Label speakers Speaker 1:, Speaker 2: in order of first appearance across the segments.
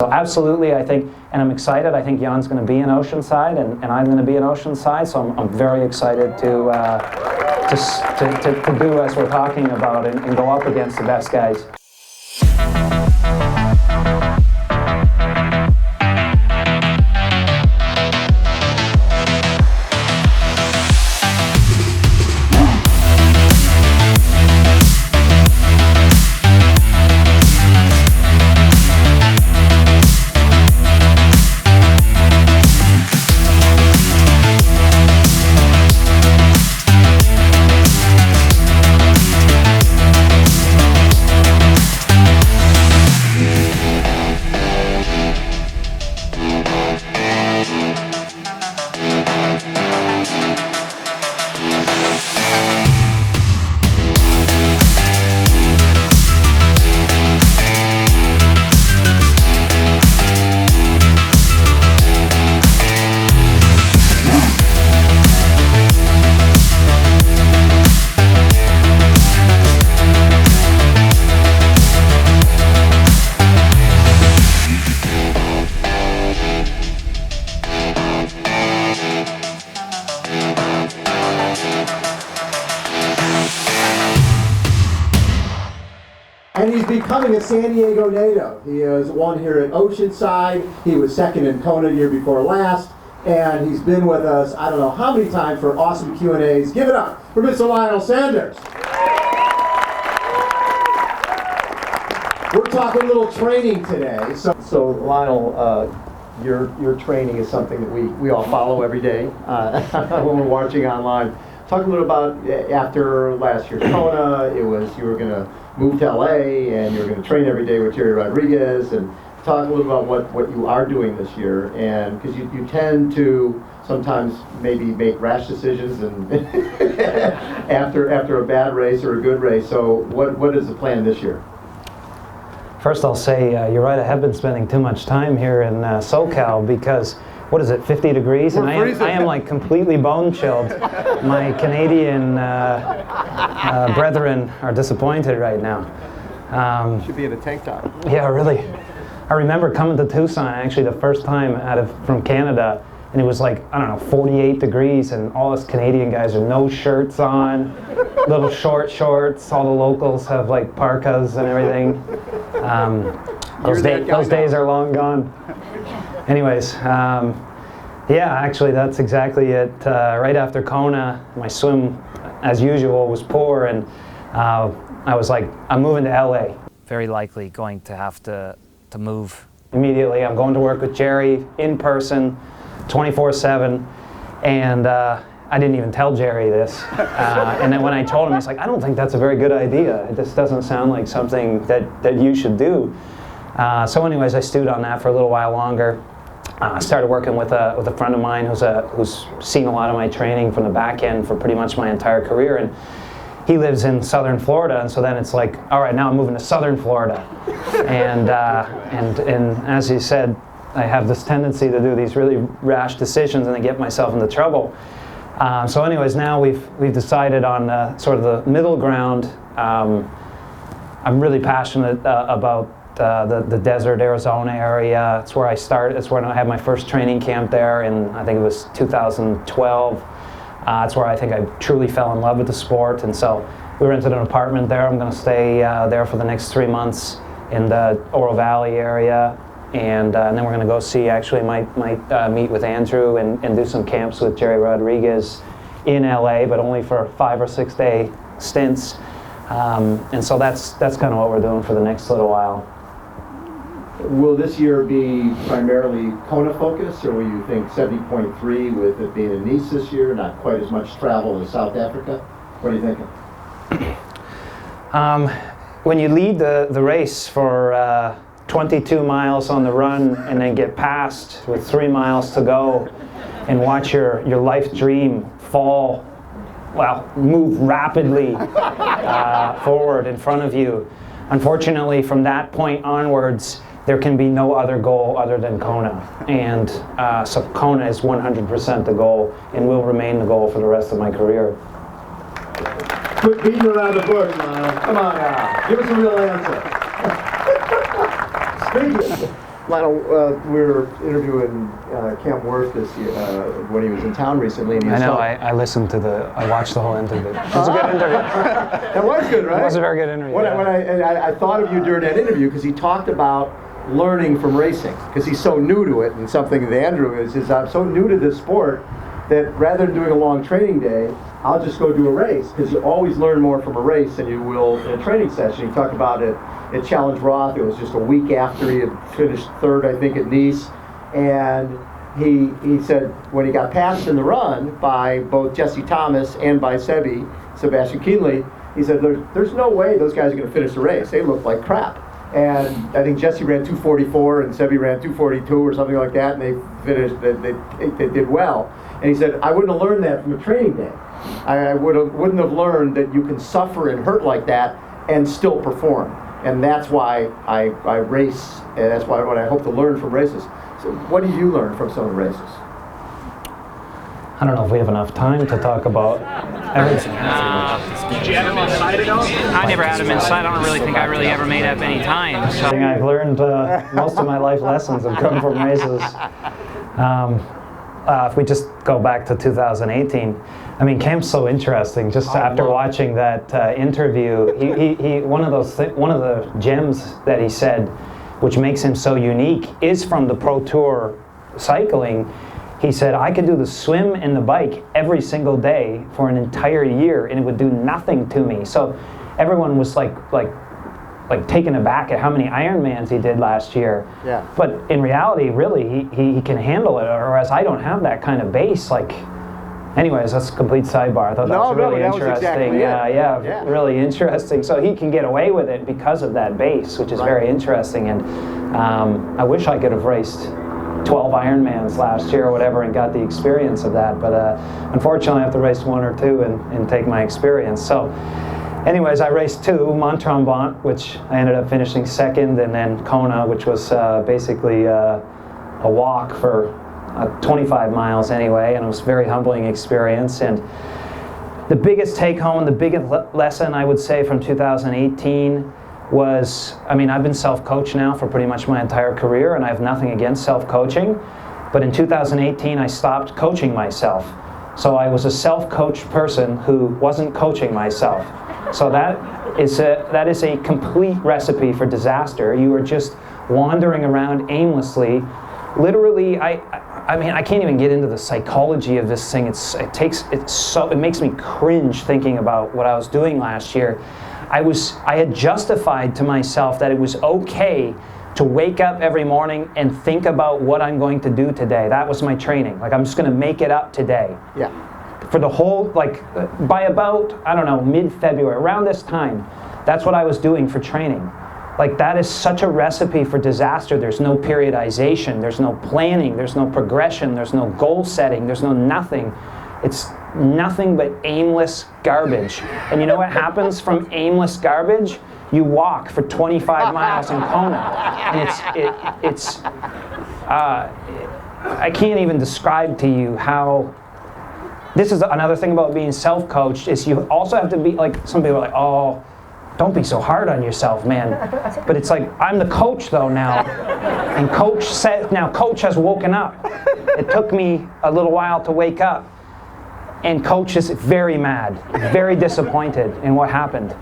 Speaker 1: So absolutely, I think, and I'm excited. I think Jan's going to be in Oceanside, and I'm going to be in Oceanside. So I'm very excited to do as we're talking about and go up against the best guys.
Speaker 2: And he's becoming a San Diego native. He is one here at Oceanside. He was second in Kona year before last. And he's been with us, I don't know how many times, for awesome Q&As. Give it up for Mr. Lionel Sanders. We're talking a little training today.
Speaker 3: So Lionel, your training is something that we all follow every day when we're watching online. Talk a little about after last year's Kona. You were going to move to LA and you were going to train every day with Jerry Rodriguez, and talk a little about what you are doing this year. And because you tend to sometimes maybe make rash decisions and after a bad race or a good race. So what is the plan this year?
Speaker 1: First, I'll say you're right. I have been spending too much time here in SoCal because, what is it, 50 degrees? And I am like completely bone chilled. My Canadian brethren are disappointed right now.
Speaker 3: Should be in a tank top.
Speaker 1: Yeah, really. I remember coming to Tucson actually the first time from Canada, and it was like, I don't know, 48 degrees, and all us Canadian guys are no shirts on, little short shorts. All the locals have like parkas and everything. Those days are long gone. Anyways, yeah, actually that's exactly it. Right after Kona, my swim, as usual, was poor, and I was like, I'm moving to LA. Very likely going to have to move immediately. I'm going to work with Jerry in person, 24/7, and I didn't even tell Jerry this. And then when I told him, he's like, I don't think that's a very good idea. This doesn't sound like something that you should do. So anyways, I stewed on that for a little while longer. I started working with a friend of mine who's seen a lot of my training from the back end for pretty much my entire career, and he lives in southern Florida, and so then it's like, all right, now I'm moving to southern Florida. And as he said, I have this tendency to do these really rash decisions and then get myself into trouble. So anyways, now we've decided on sort of the middle ground. I'm really passionate about the desert Arizona area. It's where I started. It's where I had my first training camp there in, I think it was 2012. It's where I think I truly fell in love with the sport, and so we rented an apartment there. I'm going to stay there for the next 3 months in the Oro Valley area, and then we're going to go see, actually might meet with Andrew and do some camps with Jerry Rodriguez in LA, but only for 5 or 6 day stints. And so that's kind of what we're doing for the next little while.
Speaker 3: Will this year be primarily Kona focused, or will you think 70.3 with it being in Nice this year, not quite as much travel as South Africa? What are you thinking?
Speaker 1: When you lead the race for 22 miles on the run and then get past with 3 miles to go and watch your life dream move rapidly forward in front of you, unfortunately from that point onwards, there can be no other goal other than Kona. And so Kona is 100% the goal and will remain the goal for the rest of my career.
Speaker 2: Quit beating around the bush, Lionel. Come on now. Give us a real answer. Speaking.
Speaker 3: Lionel, we were interviewing Cam Worth this year, when he was in town recently. And he was
Speaker 1: I listened to I watched the whole interview. It was a good interview.
Speaker 3: That was good, right?
Speaker 1: It was a very good interview.
Speaker 3: When I thought of you during that interview, because he talked about learning from racing, because he's so new to it, and something that Andrew is I'm so new to this sport that rather than doing a long training day, I'll just go do a race, because you always learn more from a race than you will in a training session. He talked about it at Challenge Roth. It was just a week after he had finished third, I think, at Nice, and he said when he got passed in the run by both Jesse Thomas and by Sebastian Kienle, he said there's no way those guys are going to finish the race. They look like crap. And I think Jesse ran 2:44 and Sebi ran 2:42 or something like that, and they finished. They did well. And he said, I wouldn't have learned that from a training day. I wouldn't have learned that you can suffer and hurt like that and still perform. And that's why I race, and that's what I hope to learn from races. So what do you learn from some of the races?
Speaker 1: I don't know if we have enough time to talk about everything.
Speaker 4: Did you have him inside at all? I never had him inside. I don't really think I really ever made up any time. So.
Speaker 1: I think I've learned most of my life lessons have come from races. If we just go back to 2018, I mean, Cam's so interesting. Just after watching that interview, he one of the gems that he said, which makes him so unique, is from the Pro Tour cycling. He said, I could do the swim and the bike every single day for an entire year, and it would do nothing to me. So everyone was like taken aback at how many Ironmans he did last year.
Speaker 3: Yeah.
Speaker 1: But in reality, really, he can handle it, whereas I don't have that kind of base. Anyways, that's a complete sidebar. I thought that was really interesting.
Speaker 3: Exactly
Speaker 1: really interesting. So he can get away with it because of that base, which is very interesting. And I wish I could have raced 12 Ironmans last year or whatever and got the experience of that. But unfortunately, I have to race one or two and take my experience. So anyways, I raced two, Mont-Tremblant, which I ended up finishing second, and then Kona, which was basically a walk for 25 miles anyway, and it was a very humbling experience. And the biggest take home, the biggest lesson I would say from 2018 was, I mean, I've been self-coached now for pretty much my entire career, and I have nothing against self-coaching, but in 2018 I stopped coaching myself. So I was a self-coached person who wasn't coaching myself. So that is a complete recipe for disaster. You are just wandering around aimlessly. Literally, I mean, I can't even get into the psychology of this thing. It makes me cringe thinking about what I was doing last year. I had justified to myself that it was okay to wake up every morning and think about what I'm going to do today. That was my training. I'm just going to make it up today.
Speaker 3: Yeah.
Speaker 1: For the whole, by about, I don't know, mid-February, around this time, that's what I was doing for training. That is such a recipe for disaster. There's no periodization, there's no planning, there's no progression, there's no goal setting, there's no nothing. It's nothing but aimless garbage. And you know what happens from aimless garbage? You walk for 25 miles in Kona. And I can't even describe to you how. This is another thing about being self-coached, is you also have to be some people are like, oh, don't be so hard on yourself, man. But it's I'm the coach though now. And coach has woken up. It took me a little while to wake up. And coach is very mad, very disappointed in what happened.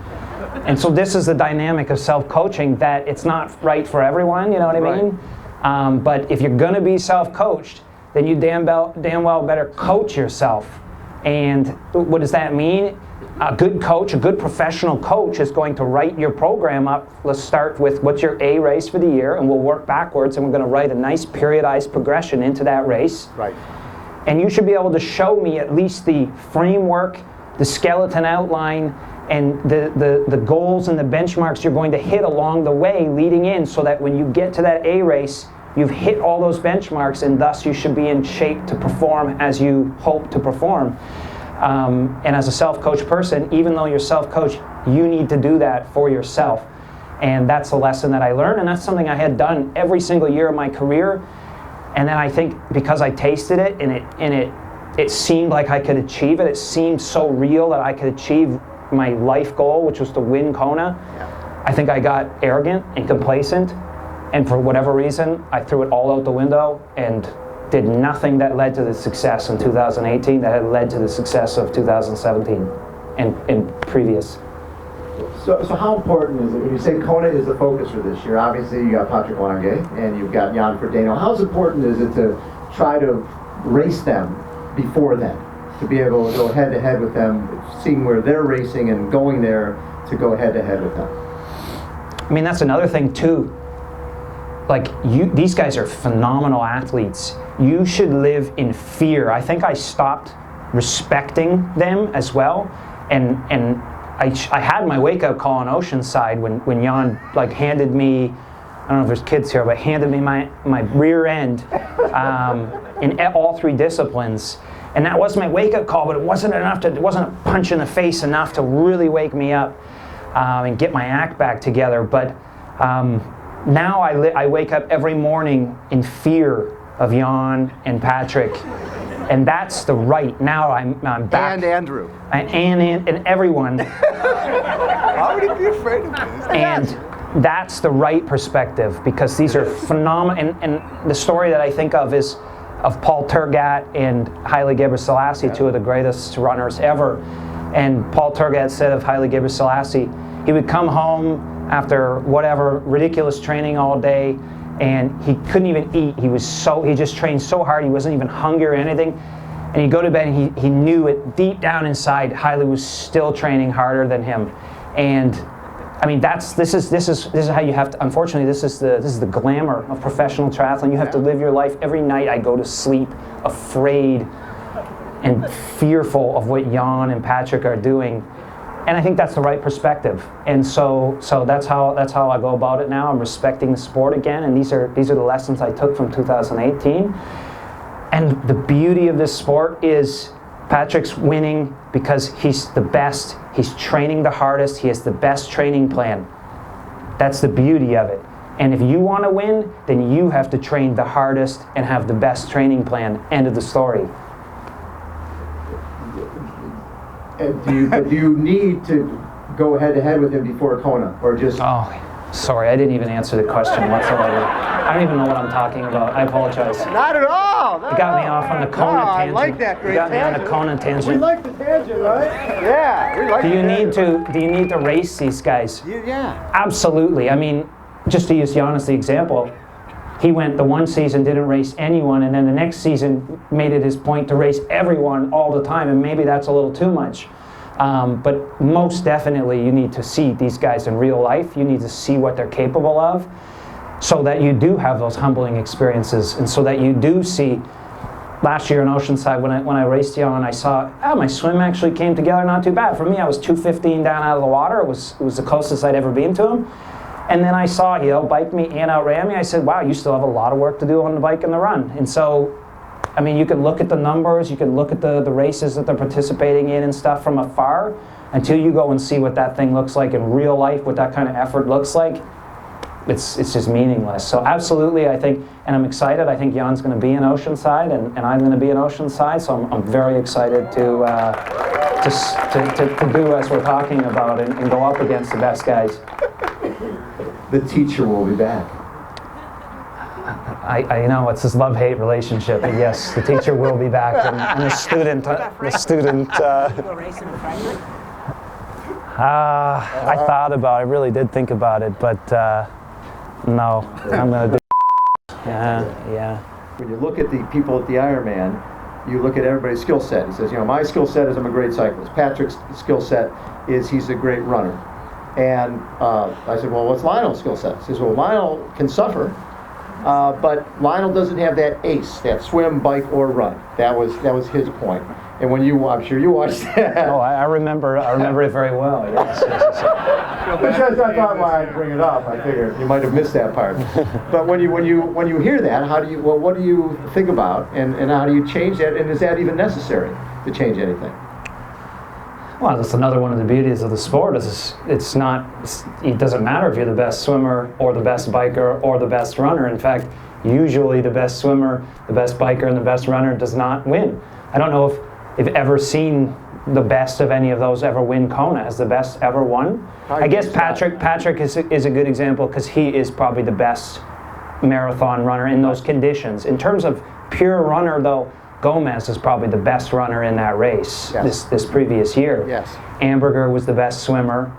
Speaker 1: And so this is the dynamic of self-coaching, that it's not right for everyone, you know what I mean? But if you're gonna be self-coached, then you damn well better coach yourself. And what does that mean? A good coach, a good professional coach, is going to write your program up. Let's start with what's your A race for the year, and we'll work backwards, and we're going to write a nice periodized progression into that race.
Speaker 3: Right.
Speaker 1: And you should be able to show me at least the framework, the skeleton outline, and the goals and the benchmarks you're going to hit along the way leading in, so that when you get to that A race, you've hit all those benchmarks, and thus you should be in shape to perform as you hope to perform. And as a self-coached person, even though you're self-coached, you need to do that for yourself. And that's a lesson that I learned, and that's something I had done every single year of my career. And then I think because I tasted it, and it seemed like I could achieve it, it seemed so real that I could achieve my life goal, which was to win Kona.
Speaker 3: Yeah.
Speaker 1: I think I got arrogant and complacent, And for whatever reason, I threw it all out the window and did nothing that led to the success in 2018 that had led to the success of 2017 and previous.
Speaker 3: So how important is it, when you say Kona is the focus for this year, obviously you got Patrick Lange and you've got Jan Frodeno. How important is it to try to race them before then, to be able to go head-to-head with them, seeing where they're racing and going there to go head-to-head with them?
Speaker 1: I mean, that's another thing too. Like, these guys are phenomenal athletes. You should live in fear. I think I stopped respecting them as well, and I had my wake-up call on Oceanside when Jan like handed me, I don't know if there's kids here, but handed me my rear end in all 3 disciplines. And that was my wake-up call, but it wasn't a punch in the face enough to really wake me up and get my act back together. But now I wake up every morning in fear of Jan and Patrick. And that's the right. Now I'm back.
Speaker 5: And Andrew.
Speaker 1: And everyone.
Speaker 5: Why would he be afraid of this?
Speaker 1: And that's the right perspective, because these are phenomenal. And the story that I think of is of Paul Tergat and Haile Gebrselassie, 2 of the greatest runners ever. And Paul Tergat said of Haile Gebrselassie, he would come home after whatever ridiculous training all day, and he couldn't even eat. He just trained so hard, he wasn't even hungry or anything. And he'd go to bed and he knew it deep down inside, Haile was still training harder than him. And I mean, this is how you have to, unfortunately, this is the glamour of professional triathlon. You have to live your life. Every night I go to sleep afraid and fearful of what Jan and Patrick are doing. And I think that's the right perspective. And so that's how I go about it now. I'm respecting the sport again, and these are the lessons I took from 2018. And the beauty of this sport is Patrick's winning because he's the best. He's training the hardest. He has the best training plan. That's the beauty of it. And if you want to win, then you have to train the hardest and have the best training plan. End of the story.
Speaker 3: Do you need to go head-to-head with him before Kona, or just...
Speaker 1: Oh, sorry, I didn't even answer the question whatsoever. I don't even know what I'm talking about. I apologize.
Speaker 5: Not at all.
Speaker 1: You got me off on the Kona tangent.
Speaker 5: I like that great
Speaker 1: You got me on
Speaker 5: tangent.
Speaker 1: the Kona tangent.
Speaker 5: We like the tangent, right? Yeah, we like
Speaker 1: Do
Speaker 5: the
Speaker 1: you
Speaker 5: tangent.
Speaker 1: need to race these guys?
Speaker 5: Yeah.
Speaker 1: Absolutely. I mean, just to use Jan as the example, he went the one season, didn't race anyone, and then the next season made it his point to race everyone all the time, and maybe that's a little too much. But most definitely you need to see these guys in real life. You need to see what they're capable of so that you do have those humbling experiences, and so that you do see. Last year in Oceanside, when I raced Jan, I saw, my swim actually came together not too bad. For me, I was 2:15 down out of the water. It was the closest I'd ever been to him. And then I saw he outbiked me and outran me. I said, wow, you still have a lot of work to do on the bike and the run. And so, I mean, you can look at the numbers, you can look at the races that they're participating in and stuff from afar, until you go and see what that thing looks like in real life, what that kind of effort looks like. It's just meaningless. So absolutely, I think, and I'm excited. I think Jan's going to be in Oceanside, and I'm going to be in Oceanside. So I'm very excited to do as we're talking about and go up against the best guys.
Speaker 3: The teacher will be back.
Speaker 1: I know it's this love-hate relationship, but yes, the teacher will be back, and the student. I thought about it. I really did think about it, but no, I'm going to do. Yeah.
Speaker 3: When you look at the people at the Ironman, you look at everybody's skill set. He says, my skill set is I'm a great cyclist. Patrick's skill set is he's a great runner. And I said, well, what's Lionel's skill set? He says, well, Lionel can suffer, but Lionel doesn't have that ace, that swim, bike, or run. That was his point. And when I'm sure you watched that.
Speaker 1: Oh, I remember it very well. Yes.
Speaker 3: That's not why I bring it up. I figured you might have missed that part. But when you hear that, what do you think about, and how do you change that? And is that even necessary to change anything?
Speaker 1: Well, that's another one of the beauties of the sport. It doesn't matter if you're the best swimmer or the best biker or the best runner. In fact, usually the best swimmer, the best biker, and the best runner does not win. I don't know if you've ever seen the best of any of those ever win Kona. Has the best ever won? I guess Patrick is a good example, because he is probably the best marathon runner in those conditions. In terms of pure runner, though, Gomez is probably the best runner in that race this previous year.
Speaker 3: Yes.
Speaker 1: Amberger was the best swimmer.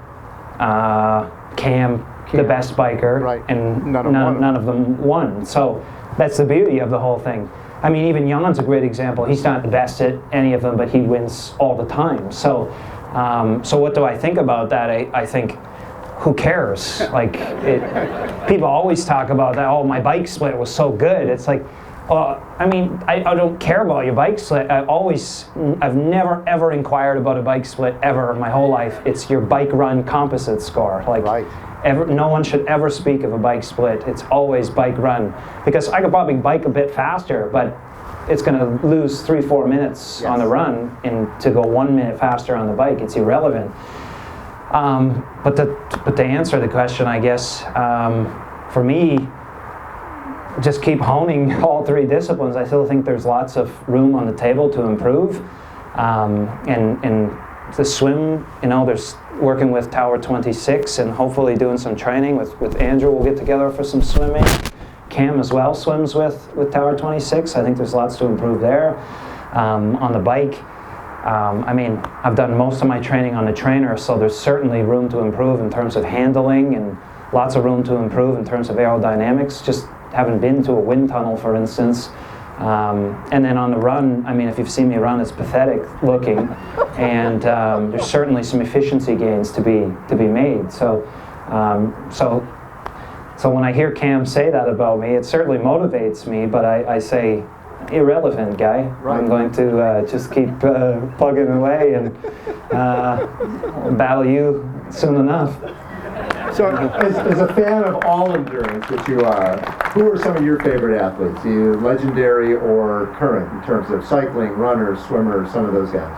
Speaker 1: Cam, the best biker,
Speaker 3: Right.
Speaker 1: and
Speaker 5: None
Speaker 1: of them won. So that's the beauty of the whole thing. I mean, even Jan's a great example. He's not the best at any of them, but he wins all the time. So, so what do I think about that? I think, who cares? Like, people always talk about that. Oh, my bike split was so good. It's like, I mean, I don't care about your bike split. I've never ever inquired about a bike split ever in my whole life. It's your bike run composite score. Like,
Speaker 3: Right.
Speaker 1: no one should ever speak of a bike split. It's always bike run, because I could probably bike a bit faster, but it's going to lose 3-4 minutes on the run, and to go 1 minute faster on the bike, it's irrelevant. But to answer the question, I guess, for me, just keep honing all three disciplines. I still think there's lots of room on the table to improve. And the swim, you know, there's working with Tower 26 and hopefully doing some training with Andrew. We'll get together for some swimming. Cam as well swims with Tower 26. I think there's lots to improve there. On the bike, I mean, I've done most of my training on the trainer, so there's certainly room to improve in terms of handling, and lots of room to improve in terms of aerodynamics. Just haven't been to a wind tunnel, for instance. And then on the run, I mean, if you've seen me run, it's pathetic looking, and there's certainly some efficiency gains to be made. So when I hear Cam say that about me, it certainly motivates me. But I say, irrelevant, guy.
Speaker 3: Right.
Speaker 1: I'm going to just keep plugging away and battle you soon enough.
Speaker 2: So, as a fan of all endurance, which you are, who are some of your favorite athletes, either legendary or current, in terms of cycling, runners, swimmers, some of those guys?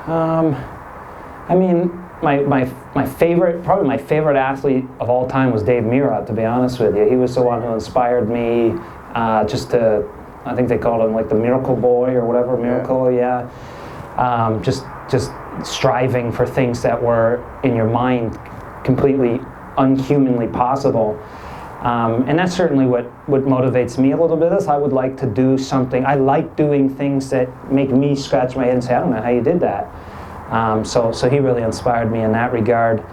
Speaker 1: I mean, my favorite, probably my favorite athlete of all time was Dave Mira, to be honest with you. He was the one who inspired me just to, I think they called him like the Miracle Boy or whatever, Miracle, yeah. Just striving for things that were in your mind completely unhumanly possible. And that's certainly what motivates me a little bit. Is I would like to do something. I like doing things that make me scratch my head and say, I don't know how you did that. So he really inspired me in that regard.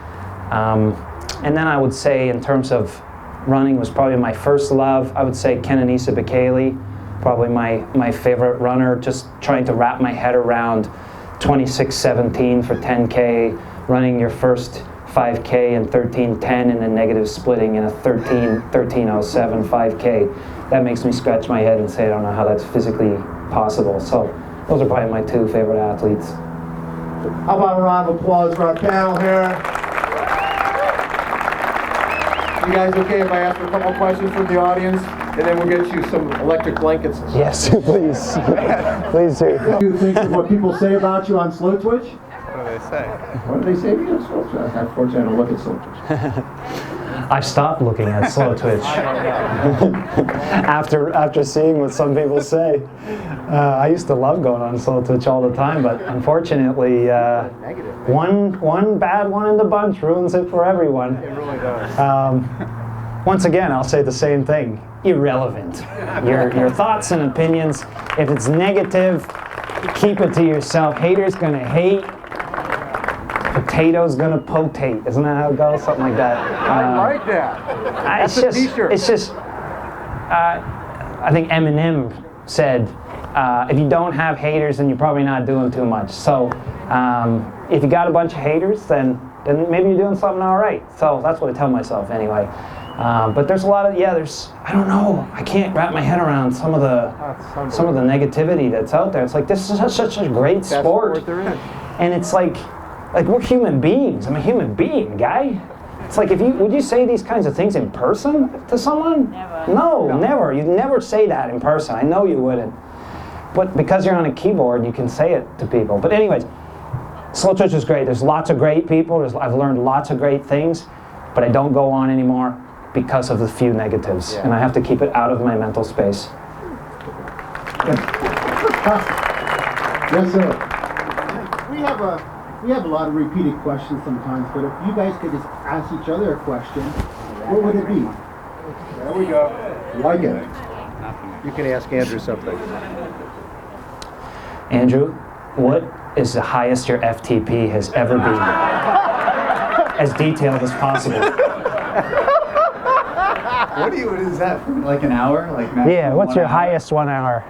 Speaker 1: And then I would say, in terms of running, was probably my first love. I would say Kenenisa Bekele, probably my favorite runner. Just trying to wrap my head around 26:17 for 10K, running your first 5K in 13:10, and then negative splitting in a 13:07 5K. That makes me scratch my head and say, I don't know how that's physically possible. So those are probably my two favorite athletes.
Speaker 2: How about a round of applause for our panel here? You guys okay if I ask a couple questions from the audience? And then we'll get you some electric blankets.
Speaker 1: Yes, please. Please do.
Speaker 2: What do you think of what people say about you on Slowtwitch?
Speaker 5: What do they say?
Speaker 2: What do they say about you on Slowtwitch? Unfortunately, I don't look at Slowtwitch.
Speaker 1: I stopped looking at Slowtwitch after seeing what some people say. I used to love going on Slowtwitch all the time, but unfortunately, one bad one in the bunch ruins it for everyone.
Speaker 5: It really does.
Speaker 1: Once again, I'll say the same thing. Irrelevant. Your thoughts and opinions, if it's negative, keep it to yourself. Haters gonna hate. Potato's gonna potate. Isn't that how it goes? Something like that.
Speaker 5: I like that.
Speaker 1: It's
Speaker 5: That's a t-shirt.
Speaker 1: It's just, I think Eminem said, if you don't have haters, then you're probably not doing too much. So if you got a bunch of haters, then maybe you're doing something all right. So that's what I tell myself anyway. But there's a lot of, I don't know. I can't wrap my head around some of the negativity that's out there. It's like, this is such a great sport.
Speaker 5: That's what there is.
Speaker 1: And it's like we're human beings. I'm a human being, guy. It's like, would you say these kinds of things in person to someone?
Speaker 6: Never.
Speaker 1: No, never. You'd never say that in person. I know you wouldn't. But because you're on a keyboard, you can say it to people. But anyways, Slowtwitch is great. There's lots of great people. I've learned lots of great things, but I don't go on anymore because of the few negatives. And I have to keep it out of my mental space.
Speaker 2: Yes, sir.
Speaker 7: We have a lot of repeated questions sometimes, but if you guys could just ask each other a question,
Speaker 2: what would it be?
Speaker 5: There we go.
Speaker 2: Like it.
Speaker 3: You can ask Andrew something.
Speaker 1: Andrew, what is the highest your FTP has ever been? As detailed as possible.
Speaker 5: What is that? Like an hour? Like
Speaker 1: Yeah, what's your highest 1 hour?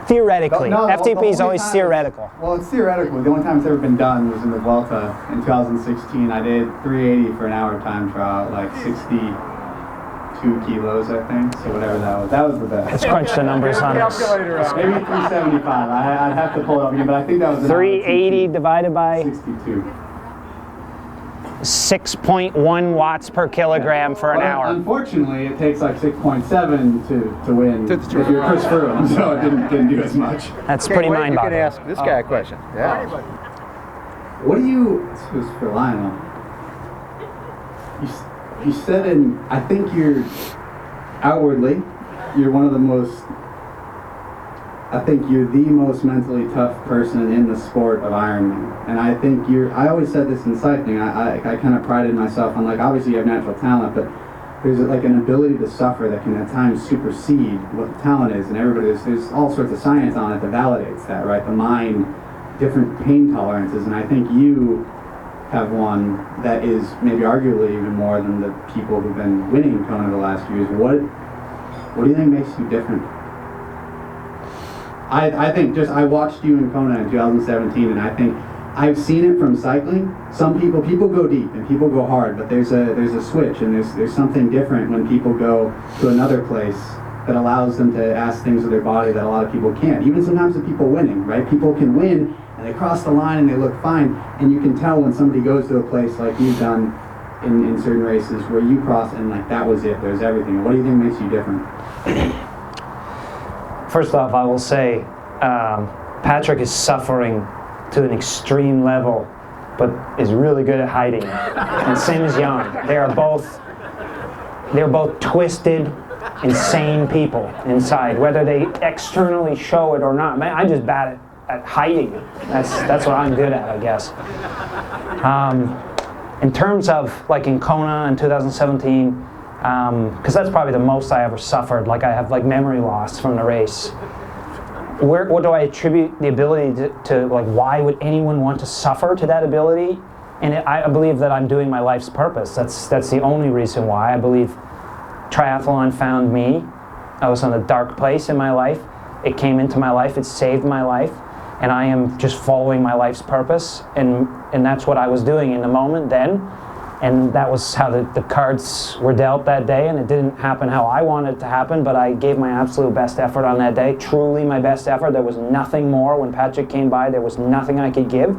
Speaker 1: Theoretically.
Speaker 5: No,
Speaker 1: FTP is
Speaker 5: the
Speaker 1: always
Speaker 5: only time
Speaker 1: theoretical.
Speaker 5: Well, it's theoretical. The only time it's ever been done was in the Vuelta in 2016. I did 380 for an hour time trial, like 62 kilos, I think. So whatever that was the best.
Speaker 1: Let's crunch the numbers on this.
Speaker 5: Maybe 375. I'd have to pull it up again, but I think that was an
Speaker 1: 380 divided by
Speaker 5: 62.
Speaker 1: 6.1 watts per kilogram for an
Speaker 5: Well,
Speaker 1: hour.
Speaker 5: Unfortunately, it takes like 6.7 to win if you're Chris Froome, so it didn't do as much.
Speaker 1: That's
Speaker 3: Okay,
Speaker 1: pretty
Speaker 3: wait, you
Speaker 1: mind-boggling.
Speaker 3: can ask this guy a question. Yeah.
Speaker 5: What do you? This was for Lionel. You said I think you're outwardly, you're one of the most. I think you're the most mentally tough person in the sport of Ironman, and I think I always said this in cycling. I kind of prided myself on, like, obviously you have natural talent, but there's like an ability to suffer that can at times supersede what the talent is, and there's all sorts of science on it that validates that, right? The mind, different pain tolerances, and I think you have one that is maybe arguably even more than the people who've been winning Kona the last few years. What do you think makes you different? I think I watched you in Kona in 2017, and I think I've seen it from cycling. Some people go deep and people go hard, but there's a switch, and there's something different when people go to another place that allows them to ask things of their body that a lot of people can't. Even sometimes the people winning, right? People can win and they cross the line and they look fine, and you can tell when somebody goes to a place like you've done in certain races where you cross and like that was it. There's everything. What do you think makes you different?
Speaker 1: First off, I will say Patrick is suffering to an extreme level, but is really good at hiding it. And same as Jan. They're both twisted, insane people inside, whether they externally show it or not. Man, I'm just bad at hiding it. That's what I'm good at, I guess. In terms of like in Kona in 2017, because that's probably the most I ever suffered. Like I have like memory loss from the race. What do I attribute the ability to like? Why would anyone want to suffer to that ability? And I believe that I'm doing my life's purpose. That's the only reason why. I believe triathlon found me. I was in a dark place in my life. It came into my life. It saved my life, and I am just following my life's purpose. And that's what I was doing in the moment then. And that was how the cards were dealt that day, and it didn't happen how I wanted it to happen, but I gave my absolute best effort on that day, truly my best effort. There was nothing more. When Patrick came by, there was nothing I could give,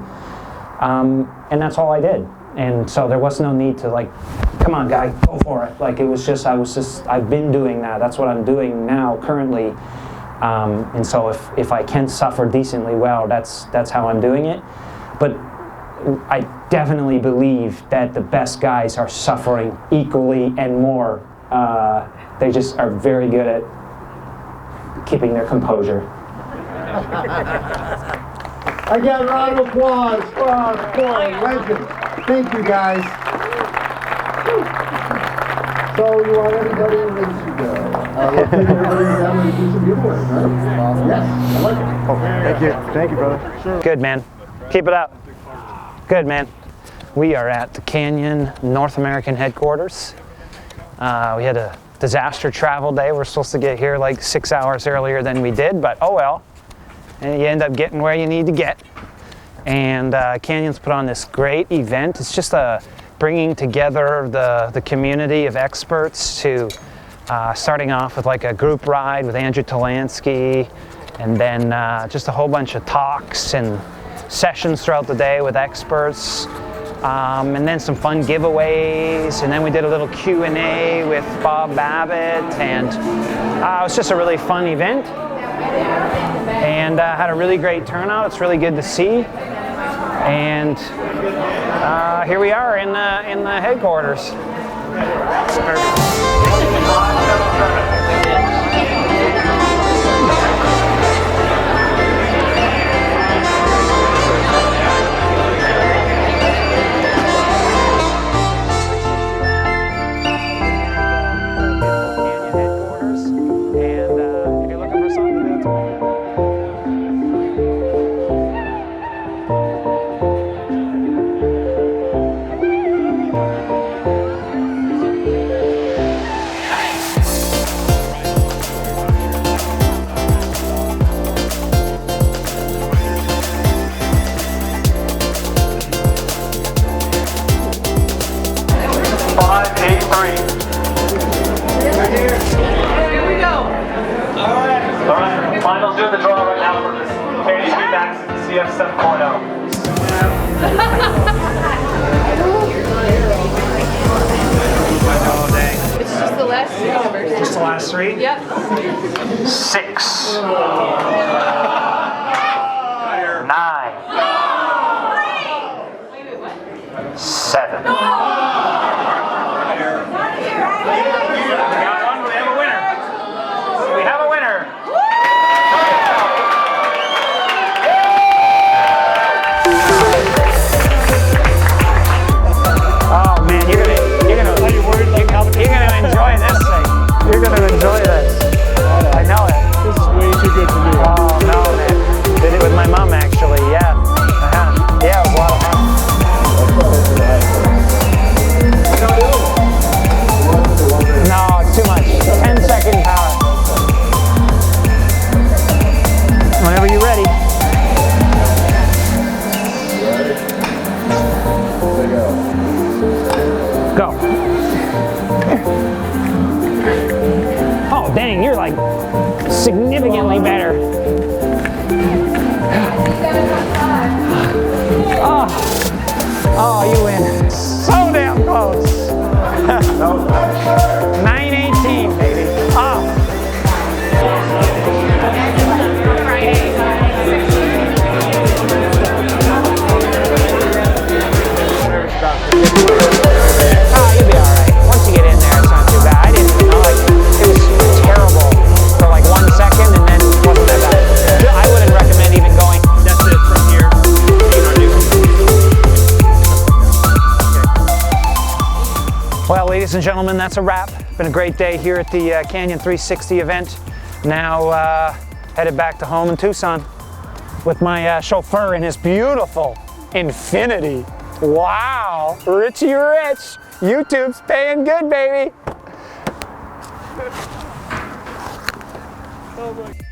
Speaker 1: and that's all I did. And so there was no need to like, come on guy, go for it. Like I've been doing that. That's what I'm doing now currently. And so if I can suffer decently well, that's how I'm doing it. But I definitely believe that the best guys are suffering equally and more. They just are very good at keeping their composure.
Speaker 2: Again, round of applause for our legend. Thank you, guys. So you want everybody to race to go. Let's take everybody down and do some giveaways, right? Yes, I like it.
Speaker 3: Oh, thank you. Thank you, brother. Sure.
Speaker 1: Good, man. Keep it up. Good, man. We are at the Canyon North American headquarters. We had a disaster travel day. We're supposed to get here like 6 hours earlier than we did, but oh well. And you end up getting where you need to get. And Canyon's put on this great event. It's just bringing together the community of experts to starting off with like a group ride with Andrew Talansky, and then just a whole bunch of talks and sessions throughout the day with experts, and then some fun giveaways, and then we did a little Q&A with Bob Babbitt, and it was just a really fun event, and had a really great turnout. It's really good to see, and here we are in the headquarters. doing the draw right now for this Canyon Max CF 7.0. Oh, dang.
Speaker 6: It's just the last three numbers.
Speaker 1: Just the last three?
Speaker 6: Yep.
Speaker 1: 6. 9. 7. We got one. We have a winner. We have a winner. Oh man, you're gonna enjoy this thing. You're gonna enjoy this. I know it.
Speaker 7: This is way too good for me.
Speaker 1: Oh no, man. Did it with my mom actually. Yeah. Yeah, it was a lot of fun. No, it's too much. 10-second power. Whenever you're ready. Go. Oh, dang, you're like significantly better. Oh, you win. So damn close. 9:18, baby. Oh. Oh, you'll be all right. Once you get in there, it's not too bad. I didn't even know, like, it was terrible for like 1 second and then it wasn't that bad. I wouldn't recommend even going. That's it from here. Well, ladies and gentlemen, that's a wrap. Been a great day here at the Canyon 360 event. Now headed back to home in Tucson with my chauffeur in his beautiful Infinity. Wow, Richie Rich. YouTube's paying good, baby.
Speaker 7: Oh my.